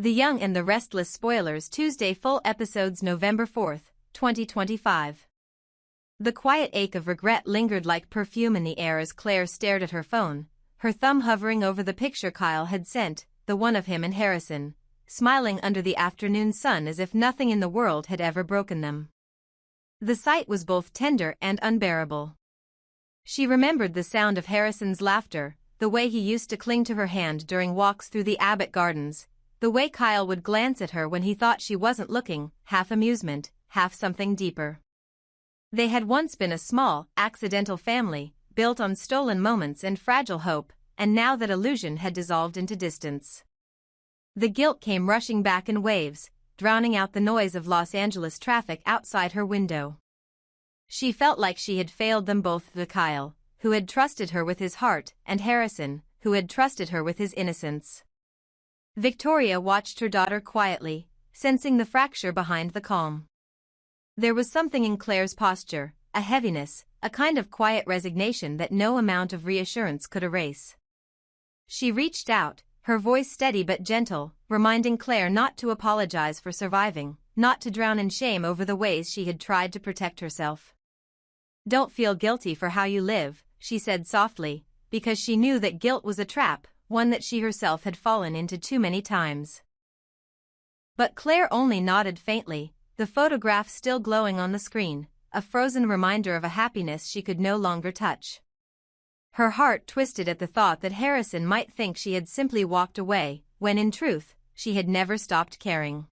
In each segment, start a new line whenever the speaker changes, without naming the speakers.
The Young and the Restless spoilers Tuesday full episodes November 4, 2025. The quiet ache of regret lingered like perfume in the air as Claire stared at her phone, her thumb hovering over the picture Kyle had sent, the one of him and Harrison, smiling under the afternoon sun as if nothing in the world had ever broken them. The sight was both tender and unbearable. She remembered the sound of Harrison's laughter, the way he used to cling to her hand during walks through the Abbott Gardens, the way Kyle would glance at her when he thought she wasn't looking, half amusement, half something deeper. They had once been a small, accidental family, built on stolen moments and fragile hope, and now that illusion had dissolved into distance. The guilt came rushing back in waves, drowning out the noise of Los Angeles traffic outside her window. She felt like she had failed them both, the Kyle, who had trusted her with his heart, and Harrison, who had trusted her with his innocence. Victoria watched her daughter quietly, sensing the fracture behind the calm. There was something in Claire's posture, a heaviness, a kind of quiet resignation that no amount of reassurance could erase. She reached out, her voice steady but gentle, reminding Claire not to apologize for surviving, not to drown in shame over the ways she had tried to protect herself. "Don't feel guilty for how you live," she said softly, because she knew that guilt was a trap, one that she herself had fallen into too many times. But Claire only nodded faintly, the photograph still glowing on the screen, a frozen reminder of a happiness she could no longer touch. Her heart twisted at the thought that Harrison might think she had simply walked away, when in truth, she had never stopped caring.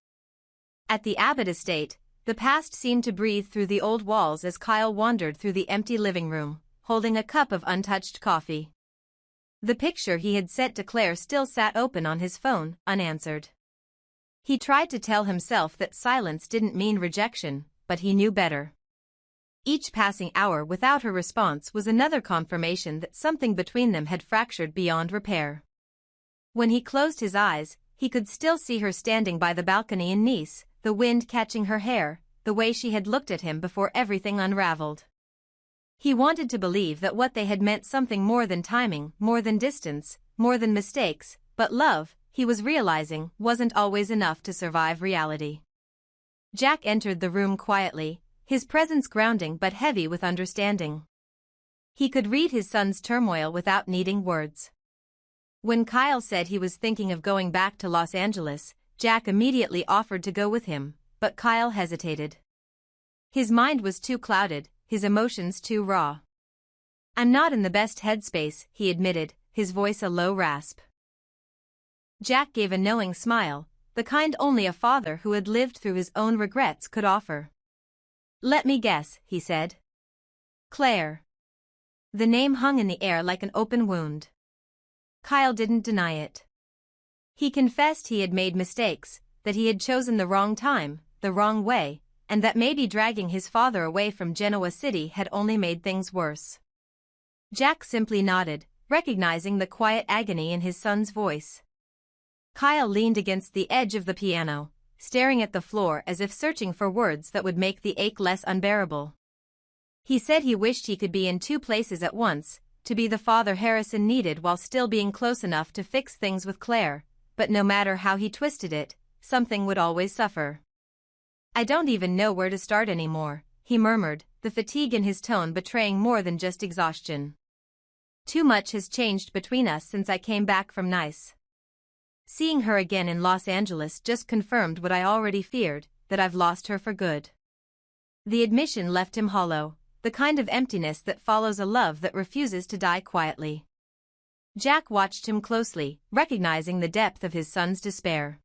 At the Abbott estate, the past seemed to breathe through the old walls as Kyle wandered through the empty living room, holding a cup of untouched coffee. The picture he had sent to Claire still sat open on his phone, unanswered. He tried to tell himself that silence didn't mean rejection, but he knew better. Each passing hour without her response was another confirmation that something between them had fractured beyond repair. When he closed his eyes, he could still see her standing by the balcony in Nice, the wind catching her hair, the way she had looked at him before everything unraveled. He wanted to believe that what they had meant something more than timing, more than distance, more than mistakes, but love, he was realizing, wasn't always enough to survive reality. Jack entered the room quietly, his presence grounding but heavy with understanding. He could read his son's turmoil without needing words. When Kyle said he was thinking of going back to Los Angeles, Jack immediately offered to go with him, but Kyle hesitated. His mind was too clouded, his emotions too raw. "I'm not in the best headspace," he admitted, his voice a low rasp. Jack gave a knowing smile, the kind only a father who had lived through his own regrets could offer. "Let me guess," he said. "Claire." The name hung in the air like an open wound. Kyle didn't deny it. He confessed he had made mistakes, that he had chosen the wrong time, the wrong way, and that maybe dragging his father away from Genoa City had only made things worse. Jack simply nodded, recognizing the quiet agony in his son's voice. Kyle leaned against the edge of the piano, staring at the floor as if searching for words that would make the ache less unbearable. He said he wished he could be in two places at once, to be the father Harrison needed while still being close enough to fix things with Claire, but no matter how he twisted it, something would always suffer. "I don't even know where to start anymore," he murmured, the fatigue in his tone betraying more than just exhaustion. "Too much has changed between us since I came back from Nice. Seeing her again in Los Angeles just confirmed what I already feared, that I've lost her for good." The admission left him hollow, the kind of emptiness that follows a love that refuses to die quietly. Jack watched him closely, recognizing the depth of his son's despair.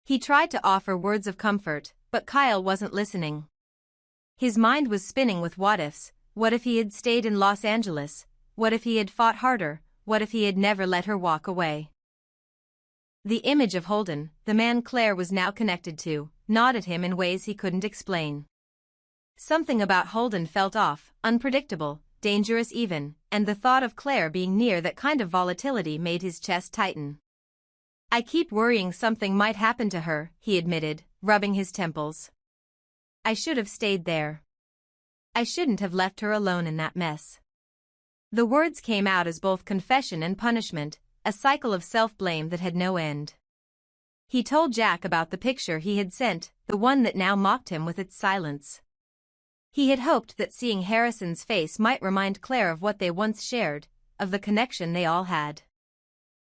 He tried to offer words of comfort, but Kyle wasn't listening. His mind was spinning with what-ifs. What if he had stayed in Los Angeles? What if he had fought harder? What if he had never let her walk away? The image of Holden, the man Claire was now connected to, gnawed at him in ways he couldn't explain. Something about Holden felt off, unpredictable, dangerous even, and the thought of Claire being near that kind of volatility made his chest tighten. "I keep worrying something might happen to her," he admitted, rubbing his temples. "I should have stayed there. I shouldn't have left her alone in that mess." The words came out as both confession and punishment, a cycle of self-blame that had no end. He told Jack about the picture he had sent, the one that now mocked him with its silence. He had hoped that seeing Harrison's face might remind Claire of what they once shared, of the connection they all had.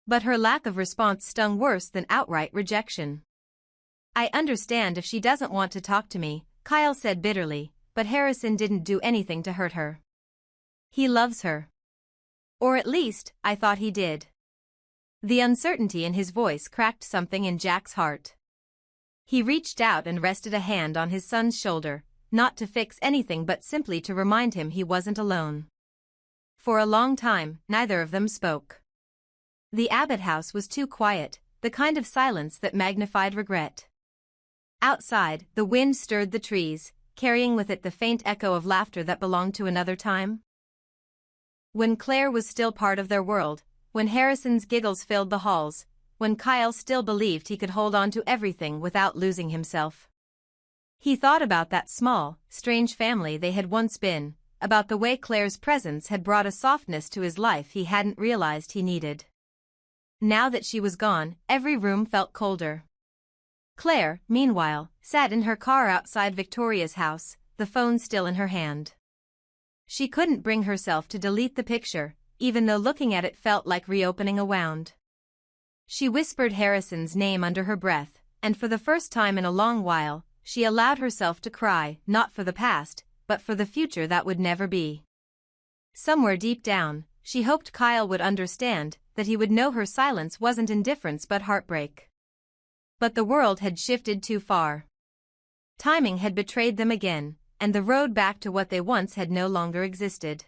But her lack of response stung worse than outright rejection. "I understand if she doesn't want to talk to me," Kyle said bitterly, "but Harrison didn't do anything to hurt her. He loves her. Or at least, I thought he did." The uncertainty in his voice cracked something in Jack's heart. He reached out and rested a hand on his son's shoulder, not to fix anything but simply to remind him he wasn't alone. For a long time, neither of them spoke. The Abbott house was too quiet, the kind of silence that magnified regret. Outside, the wind stirred the trees, carrying with it the faint echo of laughter that belonged to another time. When Claire was still part of their world, when Harrison's giggles filled the halls, when Kyle still believed he could hold on to everything without losing himself. He thought about that small, strange family they had once been, about the way Claire's presence had brought a softness to his life he hadn't realized he needed. Now that she was gone, every room felt colder. Claire, meanwhile, sat in her car outside Victoria's house, the phone still in her hand. She couldn't bring herself to delete the picture, even though looking at it felt like reopening a wound. She whispered Harrison's name under her breath, and for the first time in a long while, she allowed herself to cry, not for the past, but for the future that would never be. Somewhere deep down, she hoped Kyle would understand, that he would know her silence wasn't indifference but heartbreak. But the world had shifted too far. Timing had betrayed them again, and the road back to what they once had no longer existed.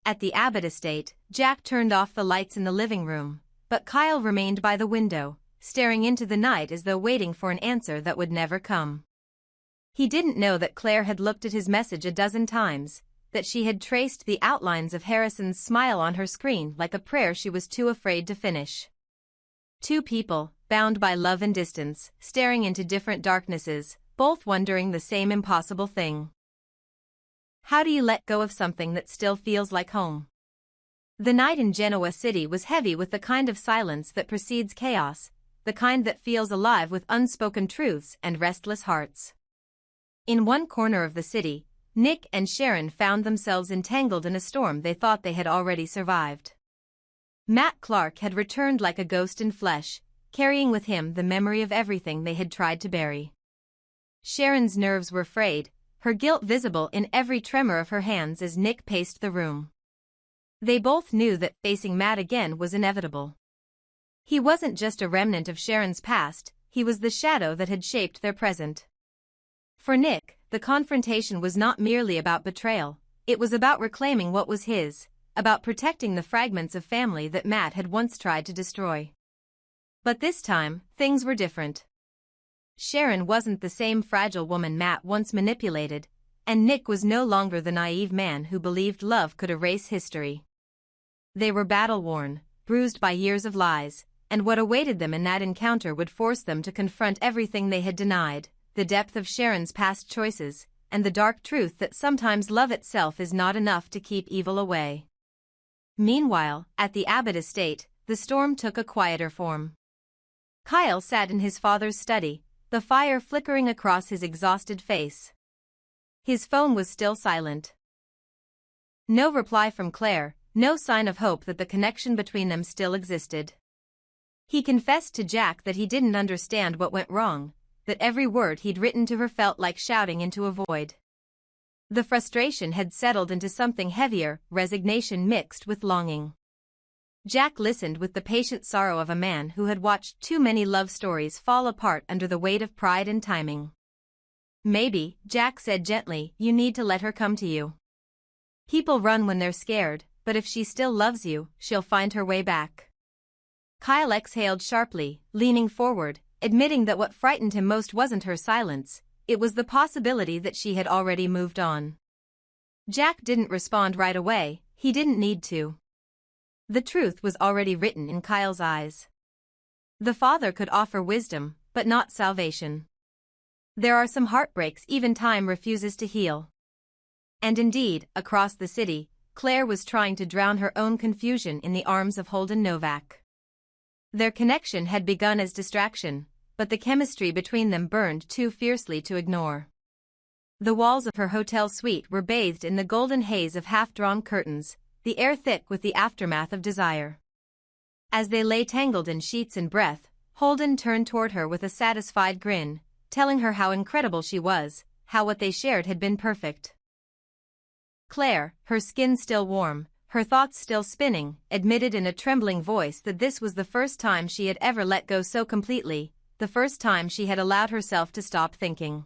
At the Abbott estate, Jack turned off the lights in the living room, but Kyle remained by the window, staring into the night as though waiting for an answer that would never come. He didn't know that Claire had looked at his message a dozen times, that she had traced the outlines of Harrison's smile on her screen like a prayer she was too afraid to finish. Two people, bound by love and distance, staring into different darknesses, both wondering the same impossible thing. How do you let go of something that still feels like home? The night in Genoa City was heavy with the kind of silence that precedes chaos, the kind that feels alive with unspoken truths and restless hearts. In one corner of the city, Nick and Sharon found themselves entangled in a storm they thought they had already survived. Matt Clark had returned like a ghost in flesh, carrying with him the memory of everything they had tried to bury. Sharon's nerves were frayed, her guilt visible in every tremor of her hands as Nick paced the room. They both knew that facing Matt again was inevitable. He wasn't just a remnant of Sharon's past, he was the shadow that had shaped their present. For Nick, the confrontation was not merely about betrayal, it was about reclaiming what was his, about protecting the fragments of family that Matt had once tried to destroy. But this time, things were different. Sharon wasn't the same fragile woman Matt once manipulated, and Nick was no longer the naive man who believed love could erase history. They were battle-worn, bruised by years of lies, and what awaited them in that encounter would force them to confront everything they had denied, the depth of Sharon's past choices, and the dark truth that sometimes love itself is not enough to keep evil away. Meanwhile, at the Abbott estate, the storm took a quieter form. Kyle sat in his father's study, the fire flickering across his exhausted face. His phone was still silent. No reply from Claire, no sign of hope that the connection between them still existed. He confessed to Jack that he didn't understand what went wrong, that every word he'd written to her felt like shouting into a void. The frustration had settled into something heavier, resignation mixed with longing. Jack listened with the patient sorrow of a man who had watched too many love stories fall apart under the weight of pride and timing. "Maybe," Jack said gently, "you need to let her come to you. People run when they're scared, but if she still loves you, she'll find her way back." Kyle exhaled sharply, leaning forward, admitting that what frightened him most wasn't her silence, it was the possibility that she had already moved on. Jack didn't respond right away, he didn't need to. The truth was already written in Kyle's eyes. The father could offer wisdom, but not salvation. There are some heartbreaks even time refuses to heal. And indeed, across the city, Claire was trying to drown her own confusion in the arms of Holden Novak. Their connection had begun as distraction, but the chemistry between them burned too fiercely to ignore. The walls of her hotel suite were bathed in the golden haze of half-drawn curtains, the air thick with the aftermath of desire. As they lay tangled in sheets and breath, Holden turned toward her with a satisfied grin, telling her how incredible she was, how what they shared had been perfect. Claire, her skin still warm, her thoughts still spinning, admitted in a trembling voice that this was the first time she had ever let go so completely, the first time she had allowed herself to stop thinking.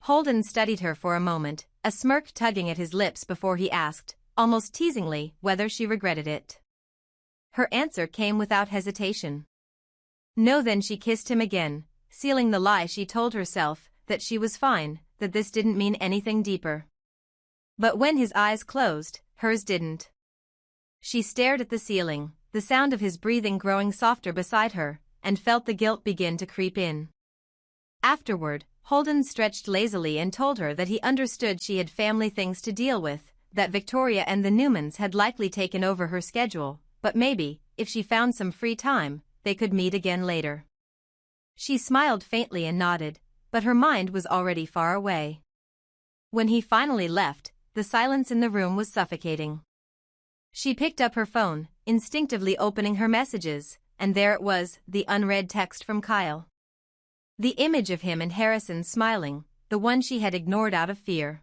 Holden studied her for a moment, a smirk tugging at his lips before he asked, almost teasingly, whether she regretted it. Her answer came without hesitation. No. Then she kissed him again, sealing the lie she told herself, that she was fine, that this didn't mean anything deeper. But when his eyes closed, hers didn't. She stared at the ceiling, the sound of his breathing growing softer beside her, and felt the guilt begin to creep in. Afterward, Holden stretched lazily and told her that he understood she had family things to deal with, that Victoria and the Newmans had likely taken over her schedule, but maybe, if she found some free time, they could meet again later. She smiled faintly and nodded, but her mind was already far away. When he finally left, the silence in the room was suffocating. She picked up her phone, instinctively opening her messages, and there it was, the unread text from Kyle. The image of him and Harrison smiling, the one she had ignored out of fear.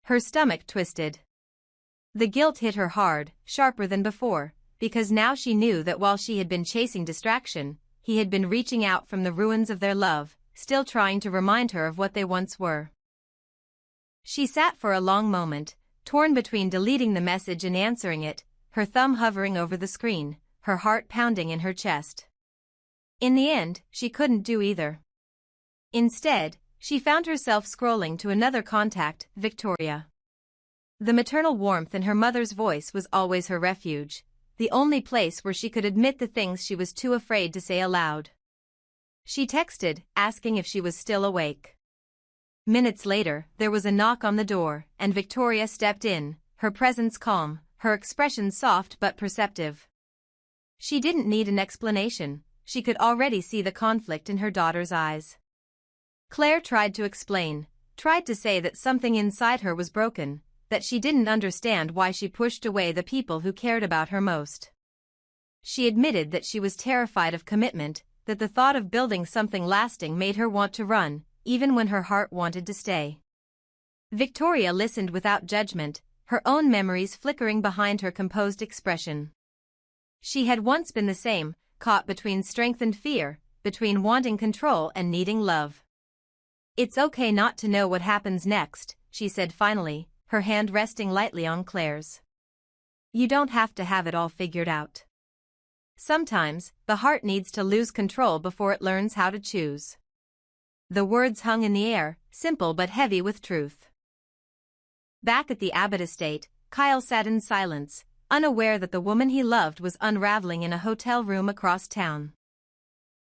Her stomach twisted. The guilt hit her hard, sharper than before, because now she knew that while she had been chasing distraction, he had been reaching out from the ruins of their love, still trying to remind her of what they once were. She sat for a long moment, torn between deleting the message and answering it, her thumb hovering over the screen, her heart pounding in her chest. In the end, she couldn't do either. Instead, she found herself scrolling to another contact, Victoria. The maternal warmth in her mother's voice was always her refuge, the only place where she could admit the things she was too afraid to say aloud. She texted, asking if she was still awake. Minutes later, there was a knock on the door, and Victoria stepped in, her presence calm, her expression soft but perceptive. She didn't need an explanation, she could already see the conflict in her daughter's eyes. Claire tried to explain, tried to say that something inside her was broken, that she didn't understand why she pushed away the people who cared about her most. She admitted that she was terrified of commitment, that the thought of building something lasting made her want to run, even when her heart wanted to stay. Victoria listened without judgment, her own memories flickering behind her composed expression. She had once been the same, caught between strength and fear, between wanting control and needing love. "It's okay not to know what happens next," she said finally, her hand resting lightly on Claire's. "You don't have to have it all figured out. Sometimes, the heart needs to lose control before it learns how to choose." The words hung in the air, simple but heavy with truth. Back at the Abbott estate, Kyle sat in silence, unaware that the woman he loved was unraveling in a hotel room across town.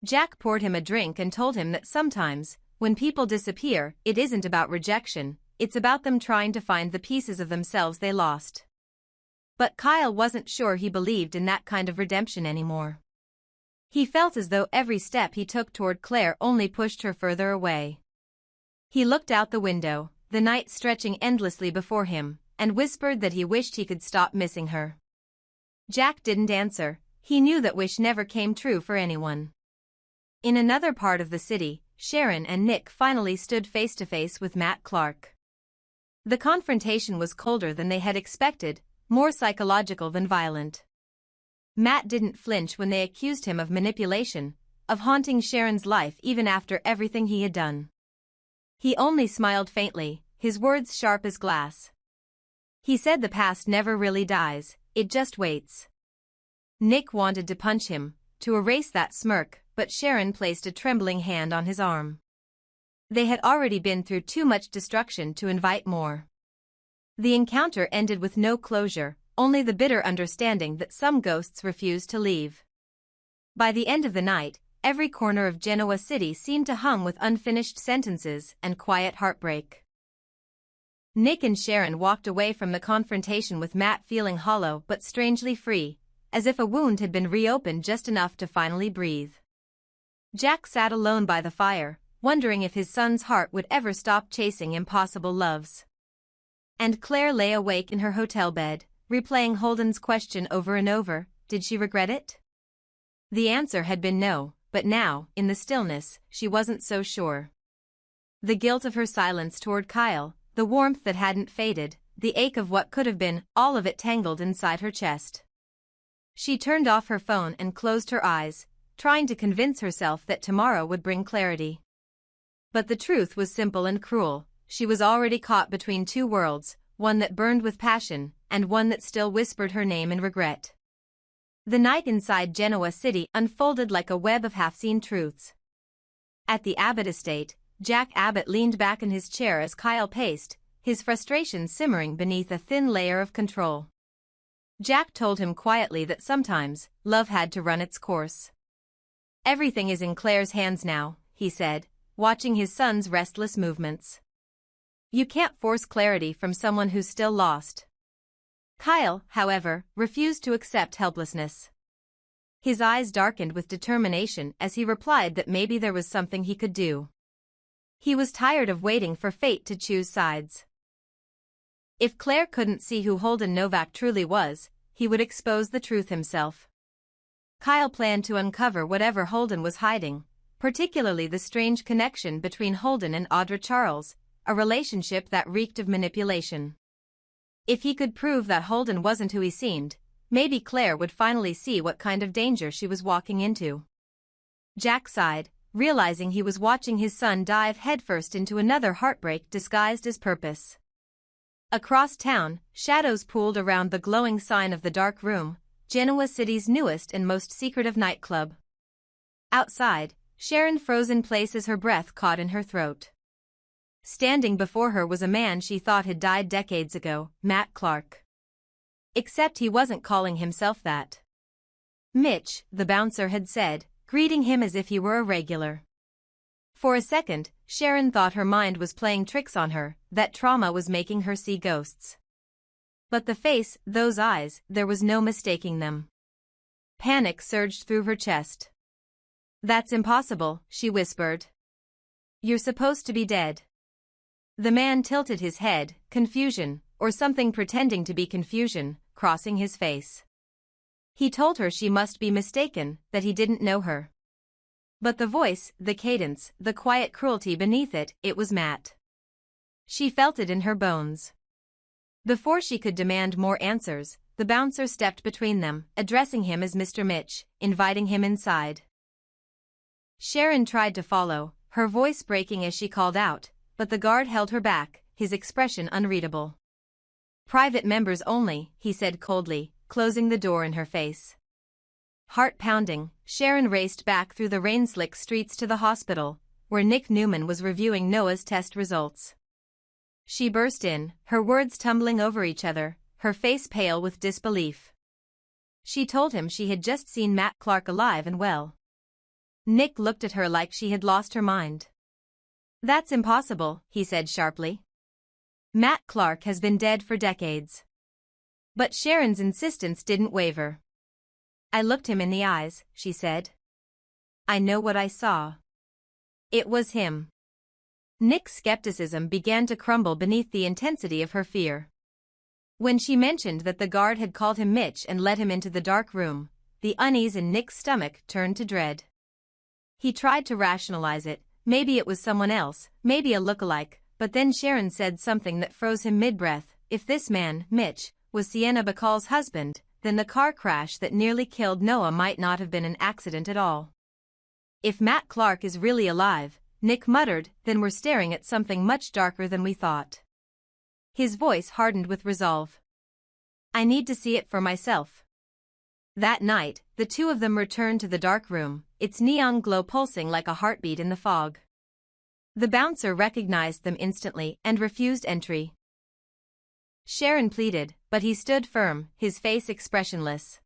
Jack poured him a drink and told him that sometimes, when people disappear, it isn't about rejection, it's about them trying to find the pieces of themselves they lost. But Kyle wasn't sure he believed in that kind of redemption anymore. He felt as though every step he took toward Claire only pushed her further away. He looked out the window, the night stretching endlessly before him, and whispered that he wished he could stop missing her. Jack didn't answer, he knew that wish never came true for anyone. In another part of the city, Sharon and Nick finally stood face to face with Matt Clark. The confrontation was colder than they had expected, more psychological than violent. Matt didn't flinch when they accused him of manipulation, of haunting Sharon's life even after everything he had done. He only smiled faintly, his words sharp as glass. He said the past never really dies, it just waits. Nick wanted to punch him, to erase that smirk, but Sharon placed a trembling hand on his arm. They had already been through too much destruction to invite more. The encounter ended with no closure, only the bitter understanding that some ghosts refused to leave. By the end of the night, every corner of Genoa City seemed to hum with unfinished sentences and quiet heartbreak. Nick and Sharon walked away from the confrontation with Matt feeling hollow but strangely free, as if a wound had been reopened just enough to finally breathe. Jack sat alone by the fire, wondering if his son's heart would ever stop chasing impossible loves. And Claire lay awake in her hotel bed, replaying Holden's question over and over, did she regret it? The answer had been no, but now, in the stillness, she wasn't so sure. The guilt of her silence toward Kyle, the warmth that hadn't faded, the ache of what could have been, all of it tangled inside her chest. She turned off her phone and closed her eyes, trying to convince herself that tomorrow would bring clarity. But the truth was simple and cruel. She was already caught between two worlds, one that burned with passion, and one that still whispered her name in regret. The night inside Genoa City unfolded like a web of half-seen truths. At the Abbott estate, Jack Abbott leaned back in his chair as Kyle paced, his frustration simmering beneath a thin layer of control. Jack told him quietly that sometimes, love had to run its course. Everything is in Claire's hands now, he said, watching his son's restless movements. You can't force clarity from someone who's still lost. Kyle, however, refused to accept helplessness. His eyes darkened with determination as he replied that maybe there was something he could do. He was tired of waiting for fate to choose sides. If Claire couldn't see who Holden Novak truly was, he would expose the truth himself. Kyle planned to uncover whatever Holden was hiding, particularly the strange connection between Holden and Audra Charles, a relationship that reeked of manipulation. If he could prove that Holden wasn't who he seemed, maybe Claire would finally see what kind of danger she was walking into. Jack sighed, realizing he was watching his son dive headfirst into another heartbreak disguised as purpose. Across town, shadows pooled around the glowing sign of the dark room, Genoa City's newest and most secretive nightclub. Outside, Sharon froze in place as her breath caught in her throat. Standing before her was a man she thought had died decades ago, Matt Clark. Except he wasn't calling himself that. Mitch, the bouncer had said, greeting him as if he were a regular. For a second, Sharon thought her mind was playing tricks on her, that trauma was making her see ghosts. But the face, those eyes, there was no mistaking them. Panic surged through her chest. That's impossible, she whispered. You're supposed to be dead. The man tilted his head, confusion, or something pretending to be confusion, crossing his face. He told her she must be mistaken, that he didn't know her. But the voice, the cadence, the quiet cruelty beneath it, it was Matt. She felt it in her bones. Before she could demand more answers, the bouncer stepped between them, addressing him as Mr. Mitch, inviting him inside. Sharon tried to follow, her voice breaking as she called out, but the guard held her back, his expression unreadable. Private members only, he said coldly, closing the door in her face. Heart pounding, Sharon raced back through the rain-slick streets to the hospital, where Nick Newman was reviewing Noah's test results. She burst in, her words tumbling over each other, her face pale with disbelief. She told him she had just seen Matt Clark alive and well. Nick looked at her like she had lost her mind. That's impossible, he said sharply. Matt Clark has been dead for decades. But Sharon's insistence didn't waver. I looked him in the eyes, she said. I know what I saw. It was him. Nick's skepticism began to crumble beneath the intensity of her fear. When she mentioned that the guard had called him Mitch and led him into the dark room, the unease in Nick's stomach turned to dread. He tried to rationalize it, maybe it was someone else, maybe a lookalike, but then Sharon said something that froze him mid-breath. If this man, Mitch, was Sienna Bacall's husband, then the car crash that nearly killed Noah might not have been an accident at all. If Matt Clark is really alive, Nick muttered, then we're staring at something much darker than we thought. His voice hardened with resolve. I need to see it for myself. That night, the two of them returned to the dark room, its neon glow pulsing like a heartbeat in the fog. The bouncer recognized them instantly and refused entry. Sharon pleaded, but he stood firm, his face expressionless.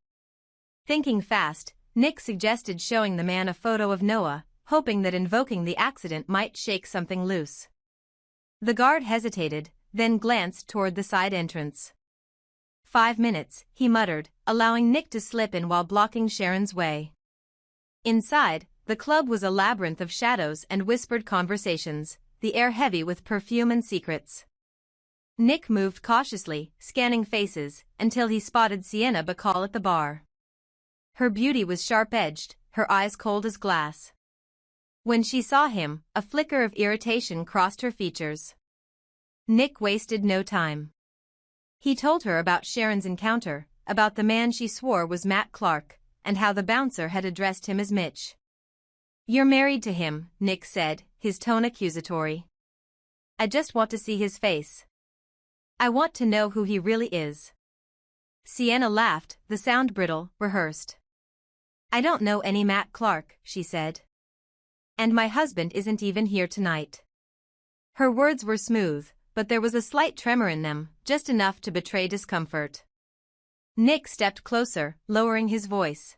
Thinking fast, Nick suggested showing the man a photo of Noah, hoping that invoking the accident might shake something loose. The guard hesitated, then glanced toward the side entrance. 5 minutes, he muttered, allowing Nick to slip in while blocking Sharon's way. Inside, The club was a labyrinth of shadows and whispered conversations, the air heavy with perfume and secrets. Nick moved cautiously, scanning faces, until he spotted Sienna Bacall at the bar. Her beauty was sharp-edged, her eyes cold as glass. When she saw him, a flicker of irritation crossed her features. Nick wasted no time. He told her about Sharon's encounter, about the man she swore was Matt Clark, and how the bouncer had addressed him as Mitch. "You're married to him," Nick said, his tone accusatory. "I just want to see his face. I want to know who he really is." Sienna laughed, the sound brittle, rehearsed. "I don't know any Matt Clark," she said. "And my husband isn't even here tonight." Her words were smooth, but there was a slight tremor in them, just enough to betray discomfort. Nick stepped closer, lowering his voice.